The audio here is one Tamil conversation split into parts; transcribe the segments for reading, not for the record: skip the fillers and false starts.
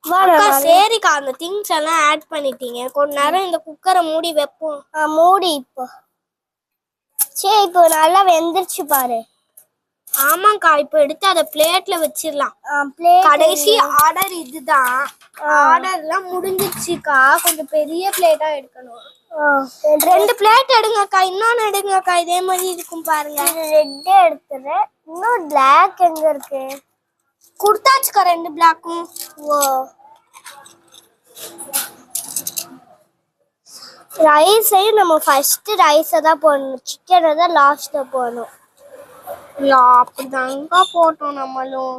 அக்கா சரிக்கா, அந்த திங்ஸ் எல்லாம் ஆட் பண்ணிட்டீங்க. கொஞ்ச நேரம் இந்த குக்கரை மூடி வைப்போம். மூடி இப்போ. சரி, இப்போ நல்லா வெந்துருச்சு பாரு. ஆமாக்கா, இப்போ எடுத்து அதை பிளேட்ல வச்சிடலாம். கடைசி ஆர்டர் இதுதான். ஆர்டர்லாம் முடிஞ்சிச்சுக்கா. கொஞ்சம் பெரிய பிளேட்டா எடுக்கணும். 2 பிளேட் எடுங்கக்கா. இன்னொன்னு எடுங்கக்கா, இதே மாதிரி இருக்கும் பாருங்க. ரெட் எடுத்துறேன். இன்னும் பிளாக் எங்க இருக்கு? குடுத்தாச்சுக்கா 2 பிளாக்கும். ஓ, ரைஸையும் நம்ம ஃபர்ஸ்ட் ரைஸை தான் போடணும், சிக்கனை தான் லாஸ்ட்ல போடணும். அப்படிதாங்க போட்டோம் நம்மளும்.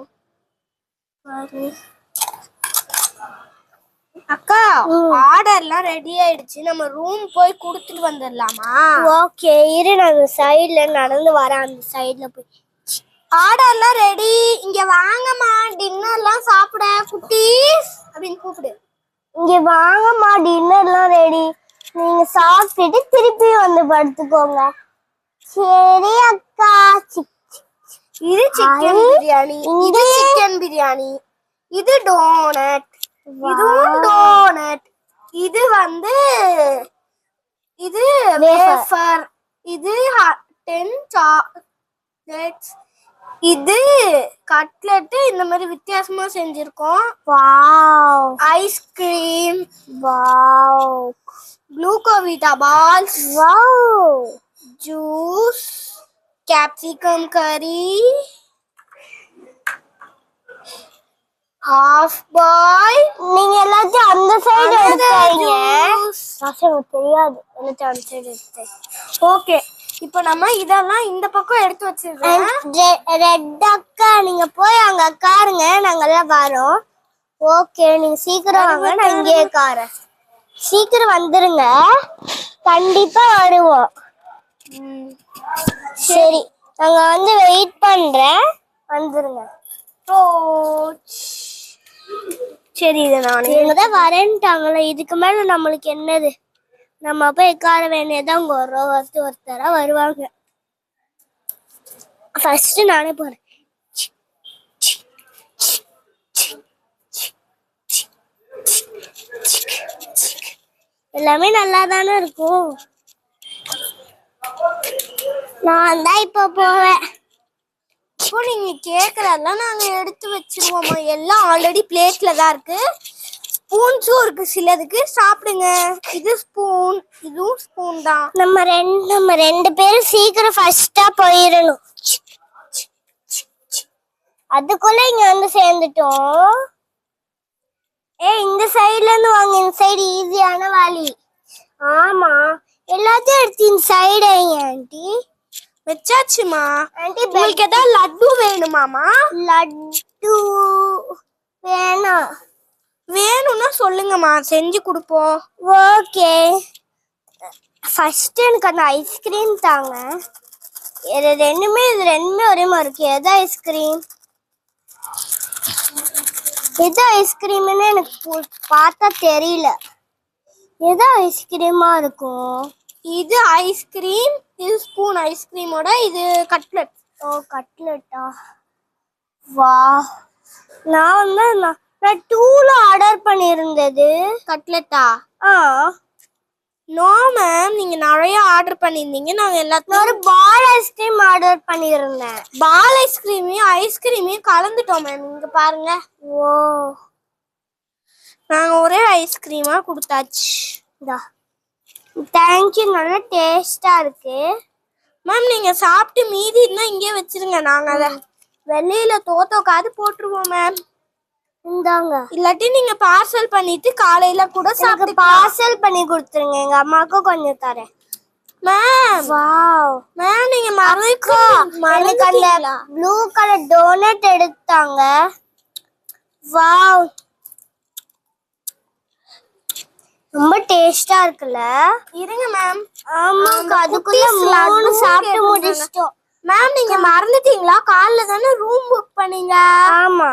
அக்கா, ஆர்டர்லாம் ரெடி ஆயிடுச்சு. நம்ம ரூம் போய் குடுத்துட்டு வந்துடலாமா? ஓகே, இரு நான் சைடுல நடந்து வரேன். அந்த சைடுல போய் ஆர்டர்லாம் ரெடி. இங்க வாங்கம்மா, டின்னர்லாம் சாப்பிட குட்டீஸ் அப்படின்னு கூப்பிடு. இங்க வாங்கம்மா, டின்னர்லாம் ரெடி. நீங்க சாப்பிட்டுட்டு திருப்பி வந்து படுத்துக்கோங்க. சரி அக்கா. இது சிக்கன் பிரியாணி, இது சிக்கன் பிரியாணி, இது டோனட், இதுவும் டோனட், இது இது வேஃபர், இது 10 சாக்லேட்ஸ், இது கட்லெட். இந்த மாதிரி வித்தியாசமா செஞ்சிருக்கோம். Wow. Ice cream, wow. Glucovita balls, wow. Juice, capsicum கறி, ஹாஃப் பாய். நீங்க எல்லாத்தையும் அந்த சைடு எடுத்தீங்க. தெரியாது, எல்லாத்தையும் அந்த சைடு எடுத்தேன். ஓகே, இப்போ நம்ம இதெல்லாம் இந்த பக்கம் எடுத்து வச்சிருக்கோம். ரெட் அக்கா, நீங்க போய் அங்க உட்காருங்க, நாங்கெல்லாம் வரோம். ஓகே, நீங்க சீக்கிரம் வாங்க, நான் இங்கே உட்காரேன். சீக்கிரம் வந்துருங்க, கண்டிப்பா வருவோம். சரி, நாங்க வந்து வெயிட் பண்றேன், வந்துருங்க. சரி, இதை நான் இவங்கதான் வரேன்ட்டாங்களே, இதுக்கு மேல நம்மளுக்கு என்னது? நம்ம போய் உட்கார வேண்டியதான். உங்க ஒருத்தரா வருவாங்க. ஃபர்ஸ்ட் நானே போறேன். எல்லாமே நல்லா தானே இருக்கும். நான் தான் இப்ப போவேன். இப்போ நீங்க கேக்குறதெல்லாம் நாங்க எடுத்து வச்சிருவோமா? எல்லாம் ஆல்ரெடி பிளேட்ல தான் இருக்கு. ஸ்பூன்ஸும் இருக்கு சிலதுக்கு. சாப்பிடுங்க. இது ஸ்பூன், இதுவும் ஸ்பூன் தான். நம்ம ரெண்டு பேரும் சீக்கிரம் ஃபர்ஸ்டா போயிடணும். அதுக்குள்ள இங்க வந்து சேர்ந்துட்டோம். இந்த சைடுல இருந்து வாங்க. இந்த சைடு ஈஸியான வழி. ஆமா, எல்லாத்தையும் எடுத்து இந்த சைடு ஆண்டி வச்சாச்சுமா. ஆண்டி, உங்களுக்கு ஏதாவது லட்டு வேணுமாமா? லட்டு வேணும்னா சொல்லுங்கம்மா, செஞ்சு கொடுப்போம். ஓகே, ஃபர்ஸ்ட் எனக்கு அந்த ஐஸ்கிரீம் தாங்க. இது ரெண்டுமே ஒரே மாதிரி இருக்கு. எது ஐஸ்கிரீம்? எது ஐஸ்கிரீம்னு எனக்கு பார்த்தா தெரியல. எது ஐஸ்கிரீமா இருக்கும்? இது ஐஸ்கிரீம், இது ஸ்பூன் ஐஸ்கிரீமோட, இது கட்லெட். ஓ, கட்லெட்டா? வா, நான் 2ல ஆர்டர் பண்ணியிருந்தது. கட்லெட்டா? நோ மேம், நீங்க நிறைய ஆர்டர் பண்ணிருந்தீங்க. நாங்க எல்லாத்தையும் ஒரு பால் ஐஸ்கிரீம் ஆர்டர் பண்ணியிருந்தேன். பால் ஐஸ்கிரீமையும் கலந்துட்டோம் மேம். இங்க பாருங்க. ஓ, நாங்க ஒரே ஐஸ்கிரீமா கொடுத்தாச்சு. தேங்க்யூ, நல்லா டேஸ்டா இருக்கு மேம். நீங்க சாப்பிட்டு மீதி இருந்தா இங்கே வச்சிருங்க. நாங்க அதை வெளியில தோத்தோக்காது போட்டுருவோம் மேம். இந்தாங்க. இல்லாட்டி நீங்க பார்சல் பண்ணிட்டு காலையில கூட சாப்பிட்டு பார்சல் பண்ணி கொடுத்துருங்க. எங்க அம்மாவுக்கும் கொஞ்சம் தரேன் மேம். வாவ் மேம், நீங்க எனக்கு அந்த ப்ளூ கலர் டோனட் எடுத்தாங்க. வாவ், ரொம்ப டேஸ்டா இருக்குல்ல? இருங்க மேம். ஆமா, அதுக்குள்ள 3 சாப்பிட்டு முடிச்சிட்டோம். மேம், நீங்க மறந்துட்டீங்களா? காலைல தானே ரூம் புக் பண்ணீங்க. ஆமா,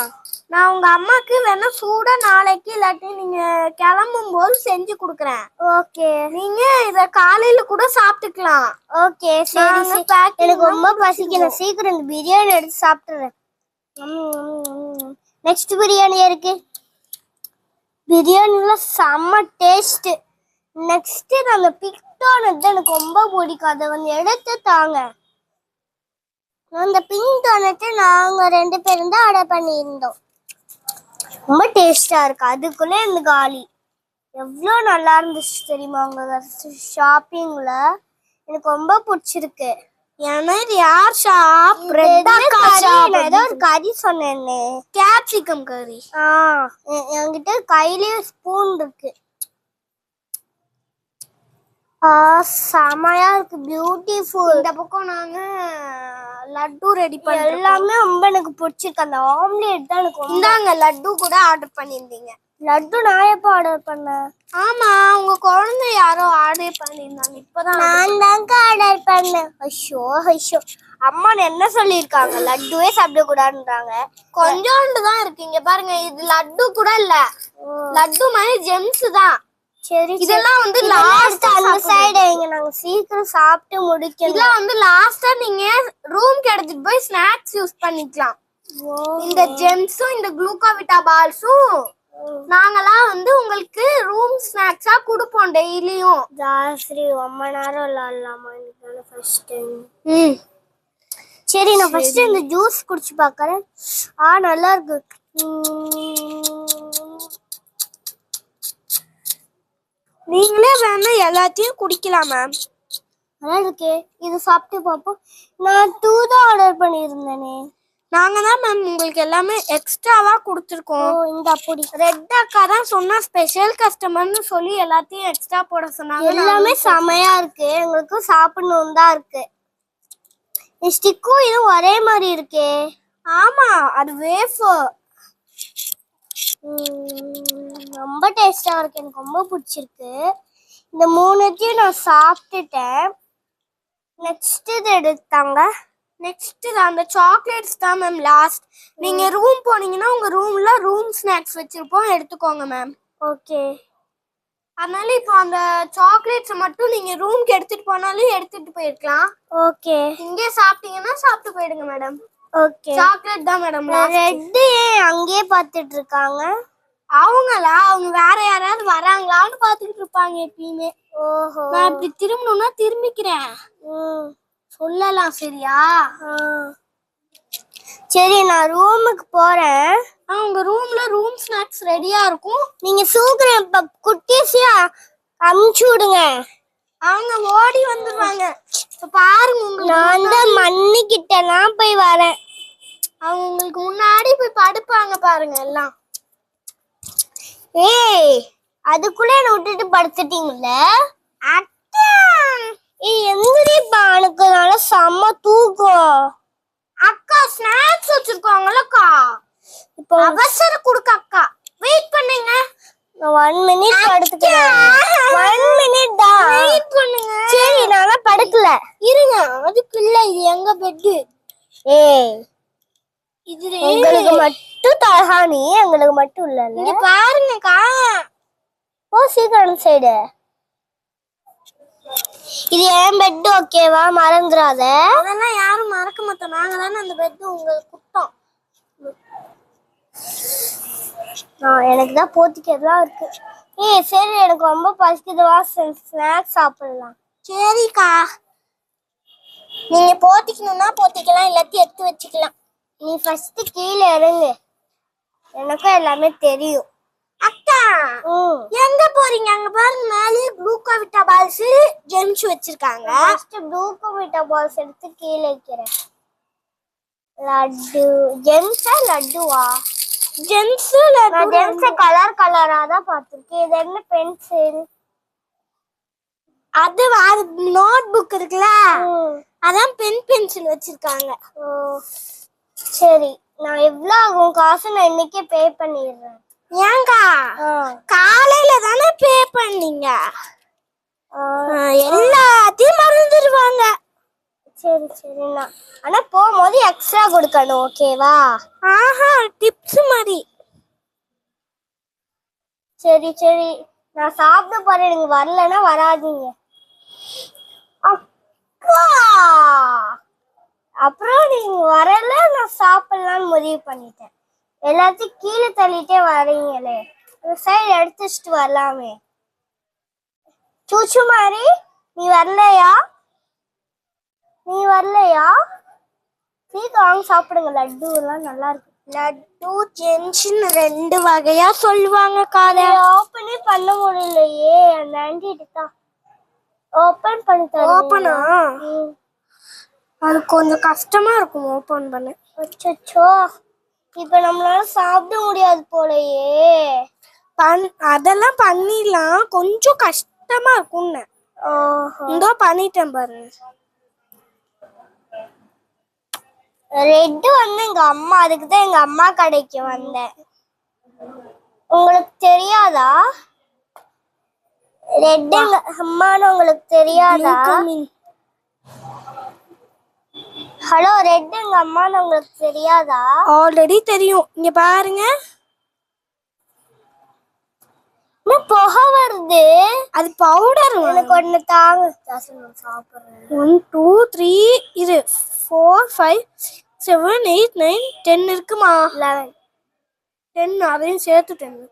நான் உங்க அம்மாக்கு வேணா சூடா நாளைக்கு இல்லாட்டி நீங்க கிளம்பும் போது செஞ்சு கொடுக்குறேன். ஓகே, நீங்க இத காலையில கூட சாப்பிட்டுக்கலாம். ஓகே, சரி. எனக்கு ரொம்ப பசிக்கணும். சீக்கிரம் இந்த பிரியாணி எடுத்து சாப்பிட்டுறேன். நெக்ஸ்ட் பிரியாணி இருக்கு. பிரியாணில செம்ம டேஸ்ட். நெக்ஸ்ட் அந்த பிக் டோனட் எனக்கு ரொம்ப பிடிக்கும், அதை வந்து எடுத்து தாங்க. அந்த பிங்க் டோனட் நாங்க 2 பேரும் தான் ஆர்டர் பண்ணியிருந்தோம். ரொம்ப டேஸ்டா இருக்கு. அதுக்குள்ளே இந்த காலி. எவ்வளோ நல்லா இருந்துச்சு தெரியுமா உங்க ஷாப்பிங்ல. எனக்கு ரொம்ப பிடிச்சிருக்கு. எனக்கு யார் ஷாப்? ஏதோ ஒரு கறி சொன்னேன்னு, கேப்சிகம் கறி. என்கிட்ட கையிலேயே ஸ்பூன் இருக்கு. செமையா இருக்கு, பியூட்டிஃபுல். இந்த பக்கம் நாங்க லட்டு ரெடி பண்ணி எல்லாமே ரொம்ப எனக்கு பிடிச்சிருக்கு. அந்த ஆம்லேட் தான் எனக்கு இந்தாங்க. லட்டு கூட ஆர்டர் பண்ணியிருந்தீங்க. லட்டு நான் எப்போ ஆர்டர் பண்ணேன்? ஆமா, உங்க குழந்தை யாரோ ஆர்டர் பண்ணியிருந்தாங்க. இப்பதான் நான் தாங்க ஆர்டர் பண்ணேன். ஐயோ ஐயோ, அம்மா என்ன சொல்லியிருக்காங்க, லட்டுவே சாப்பிட கூடாதுன்றாங்க. கொஞ்சோண்டு தான் இருக்கு. இங்க பாருங்க, இது லட்டு கூட இல்ல, லட்டு மாதிரி ஜெம்ஸ் தான். சரி, இதெல்லாம் வந்து லாஸ்ட் அந்த சைடு வைங்க, நாங்க சீக்கிரம் சாப்பிட்டு முடிக்கணும். இதெல்லாம் வந்து லாஸ்டா நீங்க ரூம்க்கு எடுத்துட்டு போய் ஸ்நாக்ஸ் யூஸ் பண்ணிக்கலாம். இந்த ஜெம்ஸும் இந்த குளுக்கோவிட்டா பால்ஸும் நாங்கலாம் வந்து உங்களுக்கு ரூம் ஸ்நாக்ஸா கொடுப்போம் டெய்லியும். ஜாஸ்தி ரொம்ப நேரம் விளாடலாமா? எனக்கு ஃபர்ஸ்ட் டைம். சரி, நான் ஃபர்ஸ்ட் இந்த ஜூஸ் குடிச்சு பார்க்கறேன். நல்லா இருக்கு. நீங்களே வேணா எல்லாத்தையும் குடிக்கலாம் மேம். நல்லா இருக்கே, இது சாப்பிட்டு பார்ப்போம். நான் 2 தான் ஆர்டர் பண்ணியிருந்தேனே. நாங்க தான் மேம் உங்களுக்கு எல்லாமே எக்ஸ்ட்ராவா கொடுத்துருக்கோம். இந்த அப்படி ரெட் அக்கா தான் சொன்னா ஸ்பெஷல் கஸ்டமர்னு சொல்லி எல்லாத்தையும் எக்ஸ்ட்ரா போட சொன்னாங்க. எல்லாமே செமையா இருக்கு, எங்களுக்கு சாப்பிடணும் தான் இருக்கு. ஸ்டிக்கும் இது ஒரே மாதிரி இருக்கே. ஆமா, அது வேஃபர். ரொம்ப டேஸ்டா இருக்கு, எனக்கு ரொம்ப பிடிச்சிருக்கு. இந்த 3த்தையும் நான் சாப்பிட்டுட்டேன். நெக்ஸ்ட் இது எடுத்தாங்க. நெக்ஸ்ட் அந்த சாக்லேட்ஸ் தான் மேம் லாஸ்ட். நீங்க ரூம் போனீங்கன்னா உங்க ரூம்ல ரூம் ஸ்நாக்ஸ் வச்சிருப்போம், எடுத்துக்கோங்க மேம். ஓகே. அதனால இப்போ அந்த சாக்லேட்ஸ் மட்டும் நீங்க ரூம்க்கு எடுத்துட்டு போனாலும் எடுத்துட்டு போயிருக்கலாம். ஓகே. இங்கே சாப்பிட்டீங்கன்னா சாப்பிட்டு போயிடுங்க மேடம். ஓகே. சாக்லேட் தான் மேடம். ரெட் அங்கேயே பார்த்துட்டு இருக்காங்க. அவங்க வேற யாராவது வராங்களான்னு பாத்துக்கிட்டு இருப்பாங்க எப்பயுமே. ஓஹோ. நான் இப்படி திரும்பணும்னா திரும்பிக்கிறேன். சொல்லலாம், சரியா? சரி, நான் ரூமுக்கு போறேன். உங்க ரூம்ல ரூம் ஸ்நாக்ஸ் ரெடியா இருக்கும். நீங்க சூக்கிரம் குட்டீஸையா அமுச்சு விடுங்க, அவங்க ஓடி வந்துடுவாங்க. பாருங்க, நான் தான் மண்ணிக்கிட்டலாம் போய் வரேன். அவங்க உங்களுக்கு முன்னாடி போய் படுப்பாங்க பாருங்க எல்லாம். ஏய், அதுக்குள்ள என்ன விட்டுட்டு படுத்துட்டீங்கல்ல? எந்திரிப்பா, எனக்கு நல்ல செம்ம தூக்கம். அக்கா ஸ்நாக்ஸ் வச்சிருக்காங்கல்லக்கா, இப்போ அவசர குடுக்க அக்கா. வெயிட் பண்ணுங்க, 1 மினிட் படுத்துக்கிறேன். 1 மினிட் தான் வெயிட் பண்ணுங்க. சரி, நான் படுக்கல, இருங்க. அதுக்கு இல்ல, இது எங்க பெட். ஏய், இது உங்களுக்கு மட்டும் தலகாணி, எங்களுக்கு மட்டும் இல்ல. இங்க பாருங்கக்கா. சீக்கிரம் சைடு. இது என் பெட், ஓகேவா? மறந்துடாத. அதெல்லாம் யாரும் மறக்க மாட்டோம், நாங்க தானே அந்த பெட் உங்களுக்கு குட்டோம். எனக்கு தான் போத்திக்கிறதுலாம் இருக்கு. சரி, எனக்கு ரொம்ப பசிக்குதுவா, ஸ்நாக்ஸ் சாப்பிடலாம். சரிக்கா, நீங்க போத்திக்கணும்னா போத்திக்கலாம், எல்லாத்தையும் எடுத்து வச்சுக்கலாம். நீ ஃபர்ஸ்ட் கீழே இறங்கு, எனக்கும் எல்லாமே தெரியும். அக்கா, எங்க போறீங்க? அங்க பாருங்க, மேலே குளுக்கோவிட்டா பால்ஸ் ஜெம்ஸ் வச்சிருக்காங்க. ஃபர்ஸ்ட் குளுக்கோவிட்டா பால்ஸ் எடுத்து கீழே வைக்கிறேன். லட்டு ஜெம்ஸா லட்டுவா? ஜெம்ஸ் கலர் கலரா தான் பார்த்திருக்கேன். இது என்ன பென்சில்? அது நோட் புக் இருக்குல்ல, அதான் பென்சில் வச்சிருக்காங்க. சரி, நான் எவ்வளவு ஆகும் காசு நான் இன்னைக்கே பே பண்ணிடுறேன். ஏங்கா, காலையில தானே பே பண்ணீங்க, எல்லாத்தையும் மறந்துடுவாங்க. சரி சரி, ஆனா போகும்போது எக்ஸ்ட்ரா கொடுக்கணும், ஓகேவா? டிப்ஸ் மாதிரி. சரி சரி, நான் சாப்பிட போறேன், நீங்க வரலன்னா வராதீங்க. அக்கா, அப்புறம் நீங்க வரல, நான் சாப்பிடலாம்னு முடிவு பண்ணிட்டேன். எல்லாத்தையும் கீழே தள்ளிட்டே வரீங்களே. சைடு எடுத்து வச்சுட்டு வரலாமே. சூச்சு மாதிரி நீ வரலையா? சீக்கிரம் வாங்க சாப்பிடுங்க. லட்டு எல்லாம் நல்லா இருக்கு. லட்டு ஜென்ஷன் 2 வகையா சொல்லுவாங்க. காதை ஓப்பனே பண்ண முடியலையே. அந்த ஆண்டி எடுத்தா ஓப்பன் பண்ணி தரேன். ஓப்பனா அது கொஞ்சம் கஷ்டமா இருக்கும் ஓப்பன் பண்ண. அச்சோ, இப்ப நம்மளால சாப்பிட முடியாது போலயே. அதெல்லாம் பண்ணிடலாம், கொஞ்சம் கஷ்டமா இருக்கும்னு. இதோ பண்ணிட்டேன் பாரு. ரெட் வந்து எங்க அம்மா, அதுக்குதான் எங்க அம்மா கடைக்கு வந்தேன். உங்களுக்கு தெரியாதா? ரெட் எங்க அம்மான்னு உங்களுக்கு தெரியாதா? ஹலோ, ரெட் எங்க அம்மான்னு உங்களுக்கு தெரியாதா? ஆல்ரெடி தெரியும். இங்க பாருங்க, புகை வருது. அது பவுடர். எனக்கு ஒண்ணு தாங்க, சாப்பிடுறேன். 1 2 3 இது 4 5 7 8 9 10 இருக்குமா? 11 10 அதையும் சேர்த்து 10.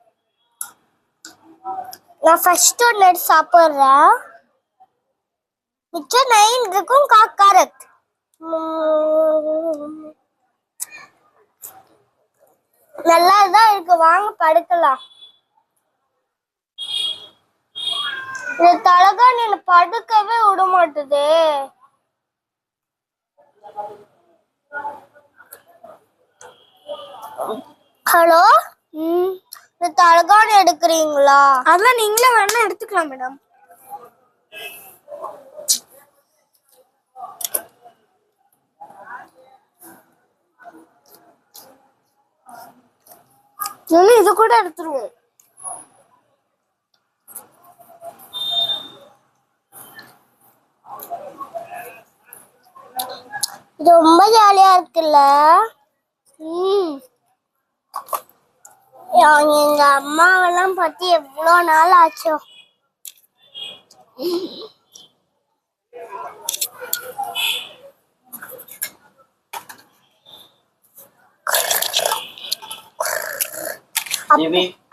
நான் ஃபர்ஸ்ட் ஒன்னு எடுத்து சாப்பிடுறேன். மிச்சம் 9 இருக்கும். கரெக்ட். நல்லா தான் இருக்கு. வாங்க படுக்கலாம். இந்த தலகாணி என்ன படுக்கவே விட மாட்டுது. ஹலோ, இந்த தலகாணி எடுக்கிறீங்களா? அதெல்லாம் நீங்களே வேணா எடுத்துக்கலாம் மேடம். இது கூட எடுத்துருவோம். இது ரொம்ப ஜாலியா இருக்குல்ல. எங்க அம்மாவெல்லாம் பத்தி எவ்வளவு நாள் ஆச்சோ.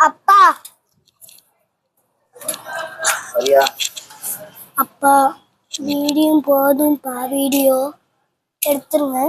அப்பா அப்பா வீடியோ போதும்பா. வீடியோ எடுத்துருங்க.